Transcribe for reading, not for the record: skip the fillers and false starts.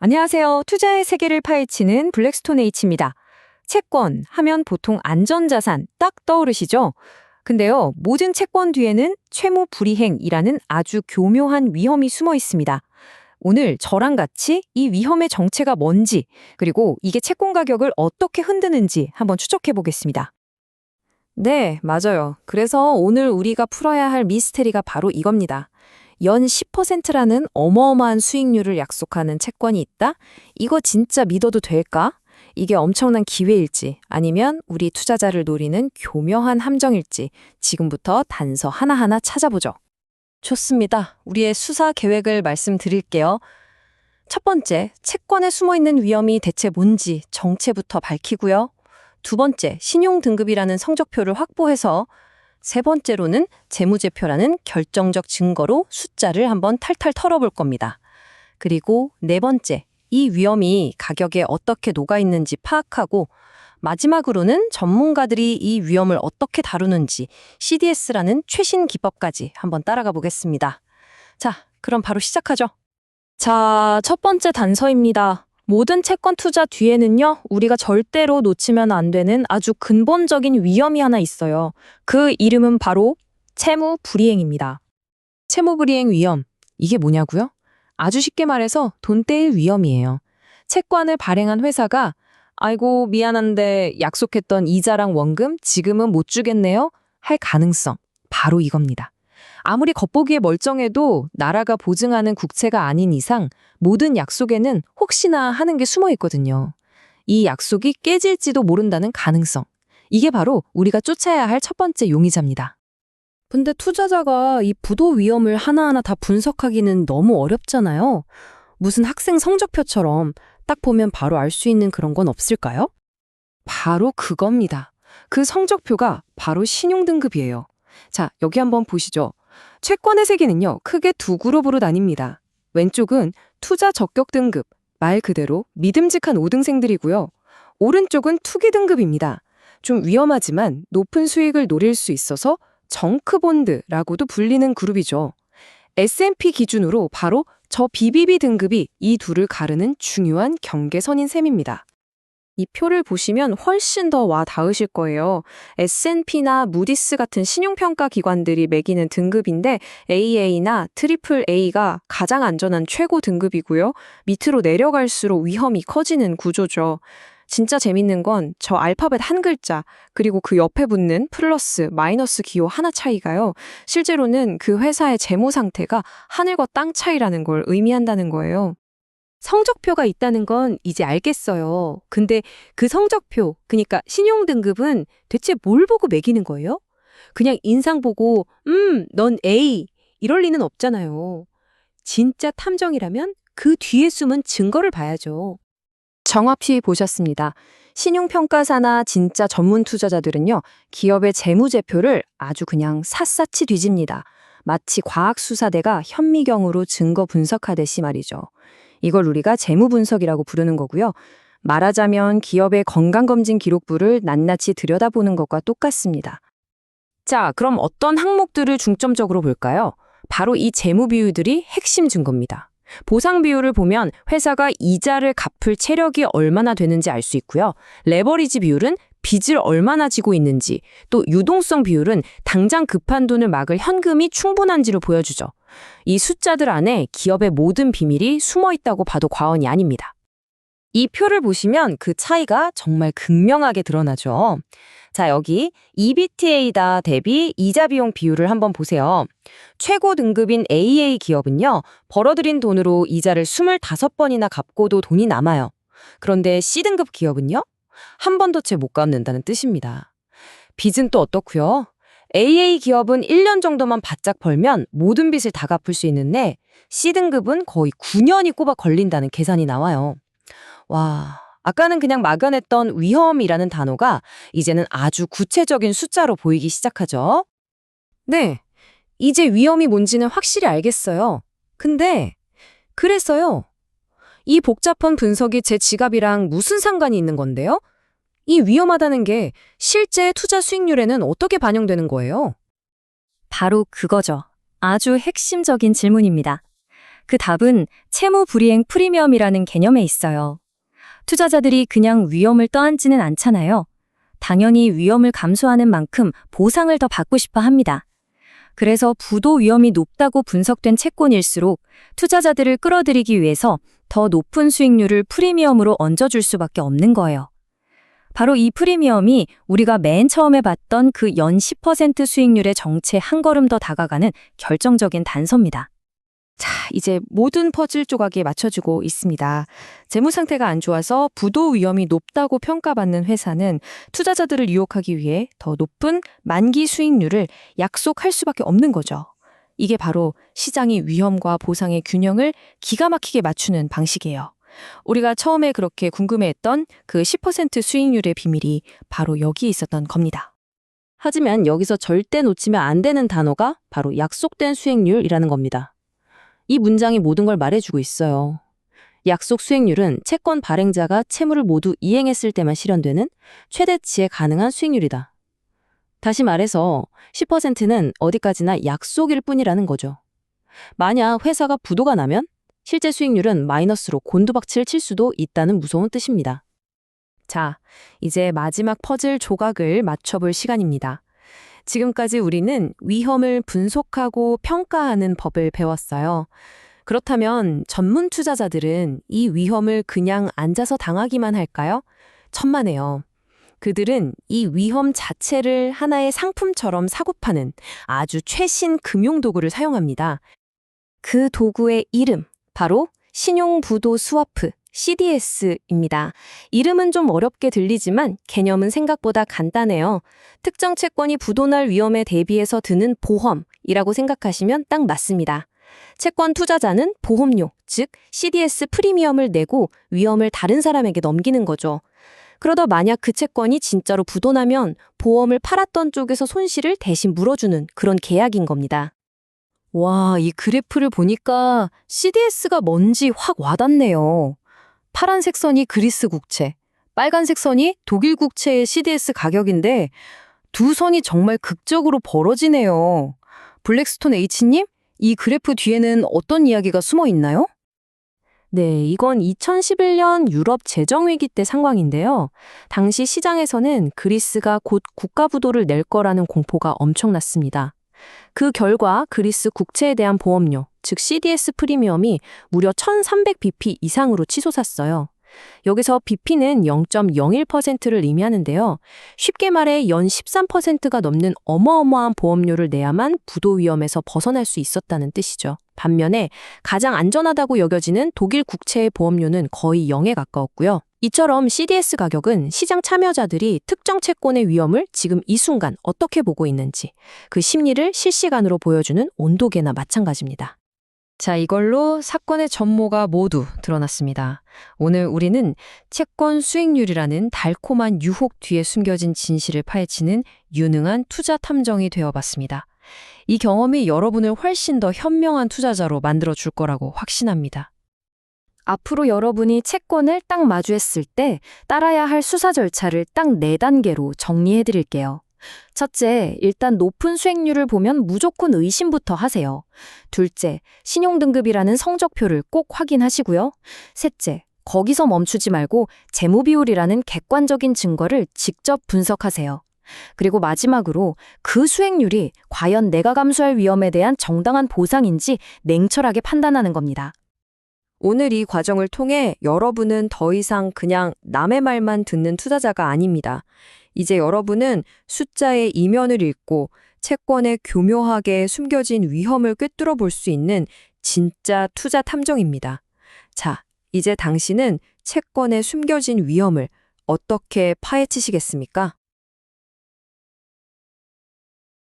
안녕하세요. 투자의 세계를 파헤치는 블랙스톤 H입니다. 채권 하면 보통 안전자산 딱 떠오르시죠? 근데요, 모든 채권 뒤에는 채무 불이행이라는 아주 교묘한 위험이 숨어 있습니다. 오늘 저랑 같이 이 위험의 정체가 뭔지, 그리고 이게 채권 가격을 어떻게 흔드는지 한번 추적해 보겠습니다. 네, 맞아요. 그래서 오늘 우리가 풀어야 할 미스테리가 바로 이겁니다. 연 10%라는 어마어마한 수익률을 약속하는 채권이 있다? 이거 진짜 믿어도 될까? 이게 엄청난 기회일지 아니면 우리 투자자를 노리는 교묘한 함정일지 지금부터 단서 하나하나 찾아보죠. 좋습니다. 우리의 수사 계획을 말씀드릴게요. 첫 번째, 채권에 숨어있는 위험이 대체 뭔지 정체부터 밝히고요. 두 번째, 신용등급이라는 성적표를 확보해서 세 번째로는 재무제표라는 결정적 증거로 숫자를 한번 탈탈 털어볼 겁니다. 그리고 네 번째, 이 위험이 가격에 어떻게 녹아있는지 파악하고 마지막으로는 전문가들이 이 위험을 어떻게 다루는지 CDS라는 최신 기법까지 한번 따라가 보겠습니다. 자, 그럼 바로 시작하죠. 자, 첫 번째 단서입니다. 모든 채권 투자 뒤에는요, 우리가 절대로 놓치면 안 되는 아주 근본적인 위험이 하나 있어요. 그 이름은 바로 채무 불이행입니다. 채무 불이행 위험, 이게 뭐냐고요? 아주 쉽게 말해서 돈 떼일 위험이에요. 채권을 발행한 회사가 아이고 미안한데 약속했던 이자랑 원금 지금은 못 주겠네요 할 가능성, 바로 이겁니다. 아무리 겉보기에 멀쩡해도 나라가 보증하는 국채가 아닌 이상 모든 약속에는 혹시나 하는 게 숨어 있거든요. 이 약속이 깨질지도 모른다는 가능성. 이게 바로 우리가 쫓아야 할 첫 번째 용의자입니다. 근데 투자자가 이 부도 위험을 하나하나 다 분석하기는 너무 어렵잖아요. 무슨 학생 성적표처럼 딱 보면 바로 알 수 있는 그런 건 없을까요? 바로 그겁니다. 그 성적표가 바로 신용등급이에요. 자, 여기 한번 보시죠. 채권의 세계는요, 크게 두 그룹으로 나뉩니다. 왼쪽은 투자 적격 등급, 말 그대로 믿음직한 5등생들이고요. 오른쪽은 투기 등급입니다. 좀 위험하지만 높은 수익을 노릴 수 있어서 정크본드라고도 불리는 그룹이죠. S&P 기준으로 바로 저 BBB 등급이 이 둘을 가르는 중요한 경계선인 셈입니다. 이 표를 보시면 훨씬 더 와 닿으실 거예요. S&P나 무디스 같은 신용평가 기관들이 매기는 등급인데 AA나 AAA가 가장 안전한 최고 등급이고요. 밑으로 내려갈수록 위험이 커지는 구조죠. 진짜 재밌는 건 저 알파벳 한 글자, 그리고 그 옆에 붙는 플러스, 마이너스 기호 하나 차이가요. 실제로는 그 회사의 재무 상태가 하늘과 땅 차이라는 걸 의미한다는 거예요. 성적표가 있다는 건 이제 알겠어요. 근데 그 성적표, 그러니까 신용등급은 대체 뭘 보고 매기는 거예요? 그냥 인상 보고, 넌 A, 이럴 리는 없잖아요. 진짜 탐정이라면 그 뒤에 숨은 증거를 봐야죠. 정확히 보셨습니다. 신용평가사나 진짜 전문 투자자들은요, 기업의 재무제표를 아주 그냥 샅샅이 뒤집니다. 마치 과학수사대가 현미경으로 증거 분석하듯이 말이죠. 이걸 우리가 재무분석이라고 부르는 거고요. 말하자면 기업의 건강검진 기록부를 낱낱이 들여다보는 것과 똑같습니다. 자, 그럼 어떤 항목들을 중점적으로 볼까요? 바로 이 재무 비율들이 핵심 증거입니다. 보상 비율을 보면 회사가 이자를 갚을 체력이 얼마나 되는지 알 수 있고요. 레버리지 비율은 빚을 얼마나 지고 있는지, 또 유동성 비율은 당장 급한 돈을 막을 현금이 충분한지를 보여주죠. 이 숫자들 안에 기업의 모든 비밀이 숨어 있다고 봐도 과언이 아닙니다. 이 표를 보시면 그 차이가 정말 극명하게 드러나죠. 자, 여기 EBITDA다 대비 이자 비용 비율을 한번 보세요. 최고 등급인 AA 기업은요, 벌어들인 돈으로 이자를 25번이나 갚고도 돈이 남아요. 그런데 C등급 기업은요? 한 번도 채 못 갚는다는 뜻입니다. 빚은 또 어떻고요? AA 기업은 1년 정도만 바짝 벌면 모든 빚을 다 갚을 수 있는데 C등급은 거의 9년이 꼬박 걸린다는 계산이 나와요. 와, 아까는 그냥 막연했던 위험이라는 단어가 이제는 아주 구체적인 숫자로 보이기 시작하죠. 네, 이제 위험이 뭔지는 확실히 알겠어요. 근데 그래서요, 이 복잡한 분석이 제 지갑이랑 무슨 상관이 있는 건데요? 이 위험하다는 게 실제 투자 수익률에는 어떻게 반영되는 거예요? 바로 그거죠. 아주 핵심적인 질문입니다. 그 답은 채무 불이행 프리미엄이라는 개념에 있어요. 투자자들이 그냥 위험을 떠안지는 않잖아요. 당연히 위험을 감수하는 만큼 보상을 더 받고 싶어 합니다. 그래서 부도 위험이 높다고 분석된 채권일수록 투자자들을 끌어들이기 위해서 더 높은 수익률을 프리미엄으로 얹어줄 수밖에 없는 거예요. 바로 이 프리미엄이 우리가 맨 처음에 봤던 그 연 10% 수익률의 정체에 한 걸음 더 다가가는 결정적인 단서입니다. 자, 이제 모든 퍼즐 조각에 맞춰주고 있습니다. 재무 상태가 안 좋아서 부도 위험이 높다고 평가받는 회사는 투자자들을 유혹하기 위해 더 높은 만기 수익률을 약속할 수밖에 없는 거죠. 이게 바로 시장이 위험과 보상의 균형을 기가 막히게 맞추는 방식이에요. 우리가 처음에 그렇게 궁금해했던 그 10% 수익률의 비밀이 바로 여기에 있었던 겁니다. 하지만 여기서 절대 놓치면 안 되는 단어가 바로 약속된 수익률이라는 겁니다. 이 문장이 모든 걸 말해주고 있어요. 약속 수익률은 채권 발행자가 채무를 모두 이행했을 때만 실현되는 최대치에 가능한 수익률이다. 다시 말해서 10%는 어디까지나 약속일 뿐이라는 거죠. 만약 회사가 부도가 나면 실제 수익률은 마이너스로 곤두박질을 칠 수도 있다는 무서운 뜻입니다. 자, 이제 마지막 퍼즐 조각을 맞춰볼 시간입니다. 지금까지 우리는 위험을 분석하고 평가하는 법을 배웠어요. 그렇다면 전문 투자자들은 이 위험을 그냥 앉아서 당하기만 할까요? 천만에요. 그들은 이 위험 자체를 하나의 상품처럼 사고 파는 아주 최신 금융 도구를 사용합니다. 그 도구의 이름, 바로 신용부도 스와프, CDS입니다. 이름은 좀 어렵게 들리지만 개념은 생각보다 간단해요. 특정 채권이 부도날 위험에 대비해서 드는 보험이라고 생각하시면 딱 맞습니다. 채권 투자자는 보험료, 즉 CDS 프리미엄을 내고 위험을 다른 사람에게 넘기는 거죠. 그러다 만약 그 채권이 진짜로 부도나면 보험을 팔았던 쪽에서 손실을 대신 물어주는 그런 계약인 겁니다. 와, 이 그래프를 보니까 CDS가 뭔지 확 와닿네요. 파란색 선이 그리스 국채, 빨간색 선이 독일 국채의 CDS 가격인데 두 선이 정말 극적으로 벌어지네요. 블랙스톤 H님, 이 그래프 뒤에는 어떤 이야기가 숨어 있나요? 네, 이건 2011년 유럽 재정위기 때 상황인데요. 당시 시장에서는 그리스가 곧 국가부도를 낼 거라는 공포가 엄청났습니다. 그 결과 그리스 국채에 대한 보험료, 즉 CDS 프리미엄이 무려 1300bp 이상으로 치솟았어요. 여기서 bp는 0.01%를 의미하는데요. 쉽게 말해 연 13%가 넘는 어마어마한 보험료를 내야만 부도 위험에서 벗어날 수 있었다는 뜻이죠. 반면에 가장 안전하다고 여겨지는 독일 국채의 보험료는 거의 0에 가까웠고요. 이처럼 CDS 가격은 시장 참여자들이 특정 채권의 위험을 지금 이 순간 어떻게 보고 있는지 그 심리를 실시간으로 보여주는 온도계나 마찬가지입니다. 자, 이걸로 사건의 전모가 모두 드러났습니다. 오늘 우리는 채권 수익률이라는 달콤한 유혹 뒤에 숨겨진 진실을 파헤치는 유능한 투자 탐정이 되어봤습니다. 이 경험이 여러분을 훨씬 더 현명한 투자자로 만들어줄 거라고 확신합니다. 앞으로 여러분이 채권을 딱 마주했을 때 따라야 할 수사 절차를 딱 4단계로 정리해드릴게요. 첫째, 일단 높은 수익률을 보면 무조건 의심부터 하세요. 둘째, 신용등급이라는 성적표를 꼭 확인하시고요. 셋째, 거기서 멈추지 말고 재무비율이라는 객관적인 증거를 직접 분석하세요. 그리고 마지막으로 그 수익률이 과연 내가 감수할 위험에 대한 정당한 보상인지 냉철하게 판단하는 겁니다. 오늘 이 과정을 통해 여러분은 더 이상 그냥 남의 말만 듣는 투자자가 아닙니다. 이제 여러분은 숫자의 이면을 읽고 채권에 교묘하게 숨겨진 위험을 꿰뚫어 볼 수 있는 진짜 투자 탐정입니다. 자, 이제 당신은 채권에 숨겨진 위험을 어떻게 파헤치시겠습니까?